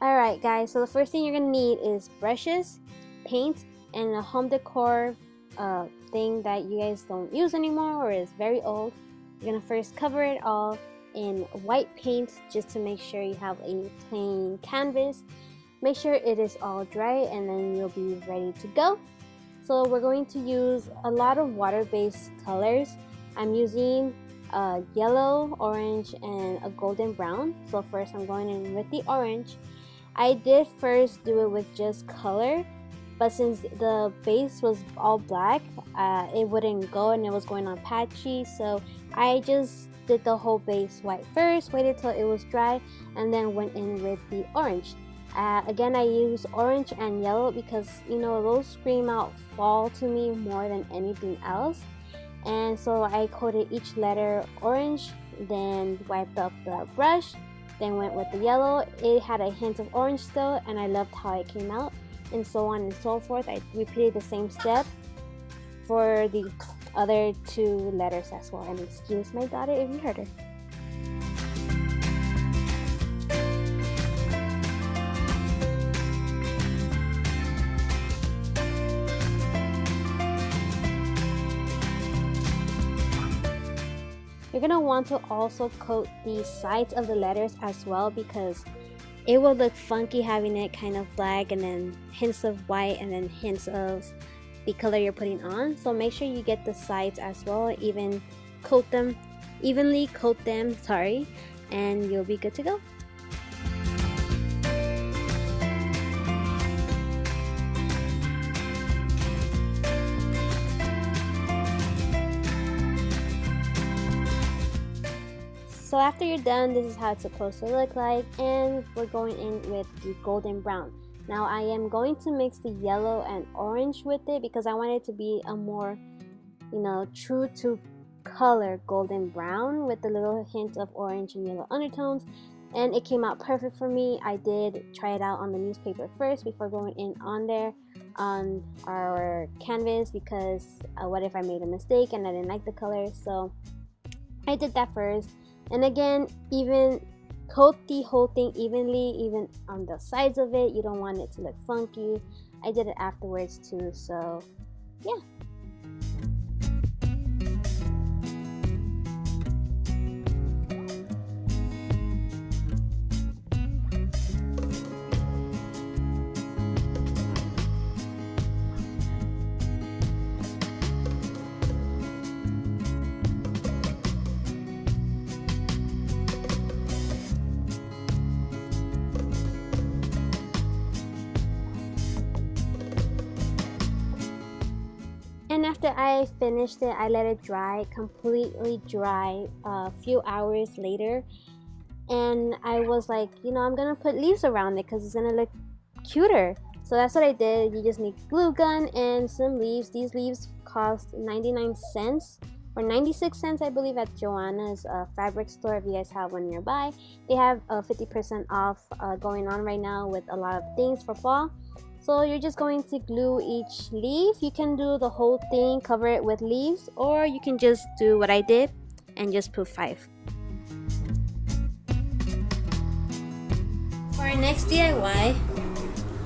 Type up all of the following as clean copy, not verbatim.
Alright guys, so the first thing you're going to need is brushes, paint, and a home decor thing that you guys don't use anymore or is very old. You're going to first cover it all in white paint just to make sure you have a plain canvas. Make sure it is all dry and then you'll be ready to go. So we're going to use a lot of water-based colors. I'm using yellow, orange, and a golden brown. So first I'm going in with the orange. I did first do it with just color, but since the base was all black, it wouldn't go and it was going on patchy, so I just did the whole base white first, waited till it was dry, and then went in with the orange. Again, I use orange and yellow because, you know, those scream out fall to me more than anything else. And so I coated each letter orange, then wiped up the brush, then went with the yellow. It had a hint of orange still, and I loved how it came out, and so on and so forth. I repeated the same step for the other two letters as well. And excuse my daughter if you heard her. You're going to want to also coat the sides of the letters as well, because it will look funky having it kind of black and then hints of white and then hints of the color you're putting on. So make sure you get the sides as well, evenly coat them, and you'll be good to go. So after you're done, this is how it's supposed to look like, and we're going in with the golden brown. Now I am going to mix the yellow and orange with it because I want it to be a more, you know, true to color golden brown with a little hint of orange and yellow undertones, and it came out perfect for me. I did try it out on the newspaper first before going in on there on our canvas because what if I made a mistake and I didn't like the color, so I did that first. And again, even coat the whole thing evenly, even on the sides of it. You don't want it to look funky. I did it afterwards too, so yeah. And after I finished it, I let it dry, completely dry, a few hours later. And I was like, you know, I'm gonna put leaves around it because it's gonna look cuter. So that's what I did. You just need glue gun and some leaves. These leaves cost 99 cents or 96 cents, I believe, at Joanna's fabric store. If you guys have one nearby, they have 50% off going on right now with a lot of things for fall. So you're just going to glue each leaf. You can do the whole thing, cover it with leaves, or you can just do what I did and just put 5. For our next DIY,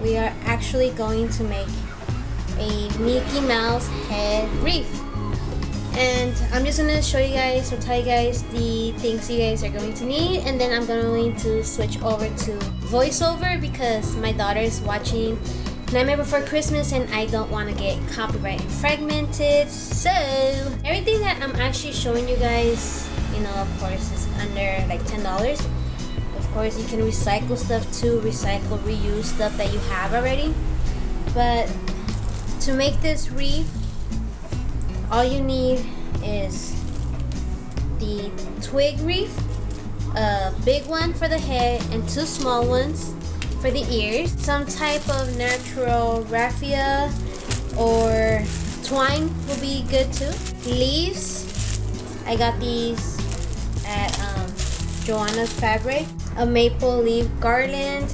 we are actually going to make a Mickey Mouse head wreath. And I'm just going to show you guys or tell you guys the things you guys are going to need, and then I'm going to switch over to voiceover because my daughter is watching Nightmare Before Christmas and I don't want to get copyright fragmented. So everything that I'm actually showing you guys, you know, of course is under like $10. Of course you can recycle stuff too, reuse stuff that you have already. But to make this wreath, all you need is the twig wreath, a big one for the head and 2 small ones for the ears, some type of natural raffia or twine will be good too. Leaves, I got these at Joanna's fabric, a maple leaf garland.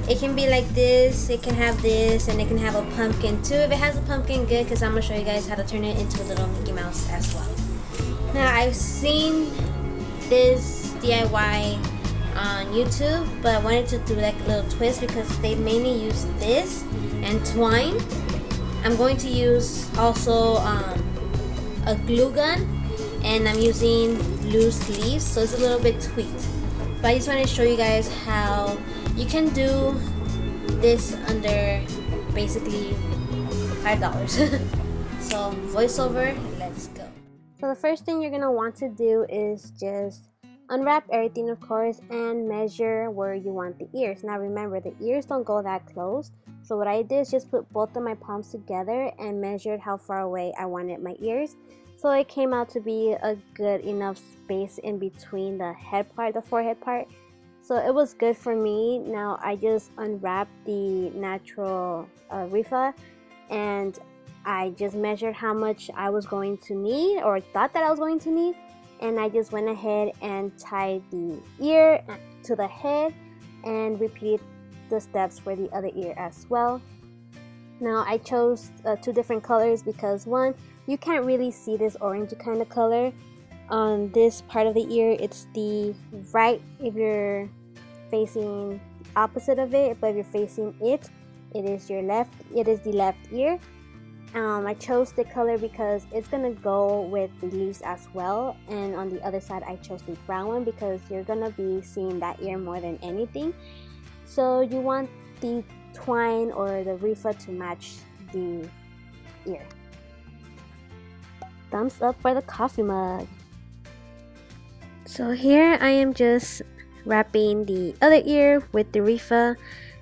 It can be like this, it can have this, and it can have a pumpkin too. If it has a pumpkin, good, because I'm going to show you guys how to turn it into a little Mickey Mouse as well. Now, I've seen this DIY on YouTube, but I wanted to do like a little twist because they mainly use this and twine. I'm going to use also a glue gun, and I'm using loose leaves, so it's a little bit tweaked. But I just want to show you guys how you can do this under basically $5. So voiceover, let's go. So the first thing you're gonna want to do is just unwrap everything, of course, and measure where you want the ears. Now remember, the ears don't go that close. So what I did is just put both of my palms together and measured how far away I wanted my ears. So it came out to be a good enough space in between the head part, the forehead part. So it was good for me. Now I just unwrapped the natural Raffia, and I just measured how much I was going to need, or thought that I was going to need, and I just went ahead and tied the ear to the head and repeated the steps for the other ear as well. Now I chose two different colors because one, you can't really see this orange kind of color on this part of the ear. It's the right if you're facing opposite of it, but if you're facing it, it is your left. It is the left ear. I chose the color because it's gonna go with the leaves as well, and on the other side I chose the brown one because you're gonna be seeing that ear more than anything. So you want the twine or the Raffia to match the ear. Thumbs up for the coffee mug. So here I am just wrapping the other ear with the Raffia,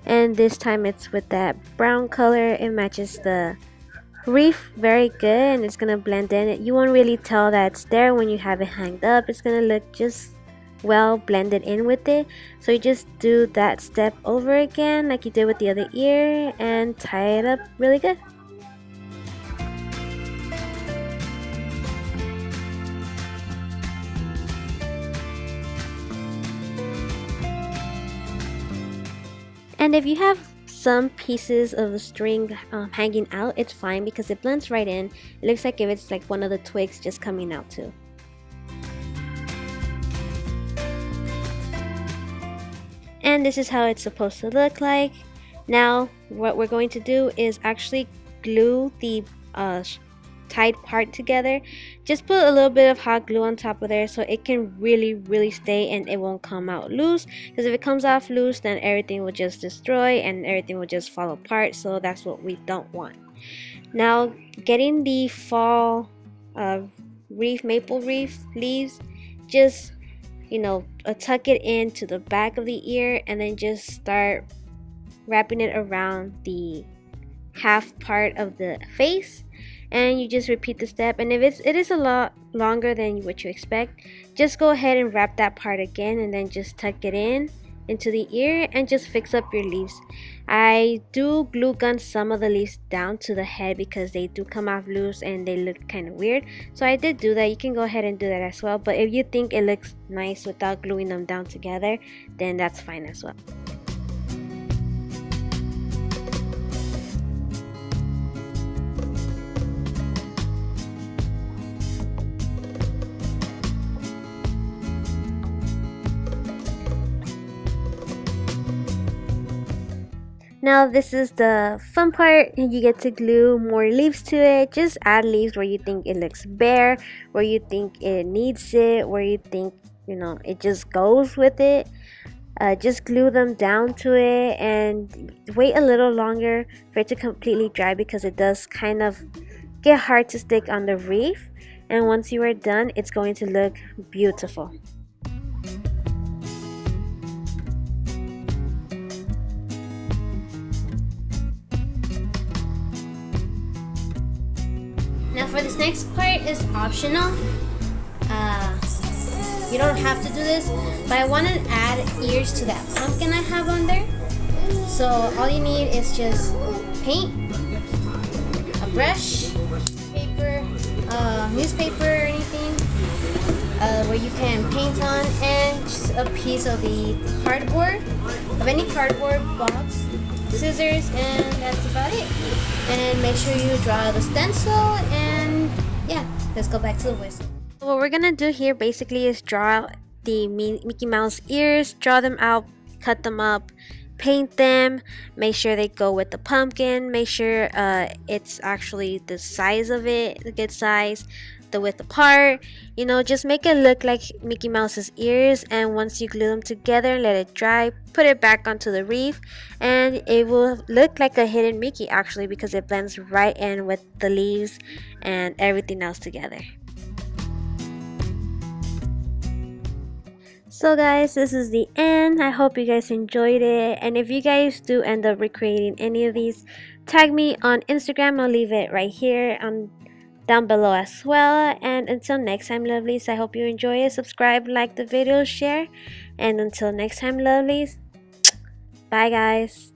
and this time it's with that brown color. It matches the wreath very good, and it's gonna blend in. You won't really tell that it's there when you have it hanged up. It's gonna look just well blended in with it. So you just do that step over again like you did with the other ear and tie it up really good. And if you have some pieces of the string hanging out, it's fine because it blends right in. It looks like if it's like one of the twigs just coming out too. And this is how it's supposed to look like. Now what we're going to do is actually glue the tied part together. Just put a little bit of hot glue on top of there so it can really stay and it won't come out loose, because if it comes off loose then everything will just destroy and everything will just fall apart. So that's what we don't want. Now getting the fall maple wreath leaves, just tuck it into the back of the ear and then just start wrapping it around the half part of the face, and you just repeat the step. And if it is a lot longer than what you expect, just go ahead and wrap that part again and then just tuck it into the ear and just fix up your leaves. I do glue gun some of the leaves down to the head because they do come off loose and they look kind of weird. So I did do that. You can go ahead and do that as well, but if you think it looks nice without gluing them down together, then that's fine as well. Now this is the fun part. You get to glue more leaves to it. Just add leaves where you think it looks bare, where you think it needs it, where you think it just goes with it. Just glue them down to it and wait a little longer for it to completely dry, because it does kind of get hard to stick on the wreath. And once you are done, it's going to look beautiful. Now for this next part is optional. You don't have to do this, but I want to add ears to that pumpkin I have on there. So all you need is just paint, a brush, paper, newspaper or anything where you can paint on, and just a piece of the cardboard, of any cardboard box, scissors, and that's about it. And make sure you draw the stencil, and yeah, let's go back to the whistle. What we're gonna do here basically is draw the Mickey Mouse ears, draw them out, cut them up, paint them, make sure they go with the pumpkin, make sure it's actually the size of it, the good size, the width apart, you know, just make it look like Mickey Mouse's ears. And once you glue them together, let it dry, put it back onto the wreath, and it will look like a hidden Mickey actually, because it blends right in with the leaves and everything else together. So guys, this is the end. I hope you guys enjoyed it, and if you guys do end up recreating any of these, tag me on Instagram. I'll leave it right here on down below as well. And until next time, lovelies, I hope you enjoy it. Subscribe, like the video, share, and until next time, lovelies, bye guys.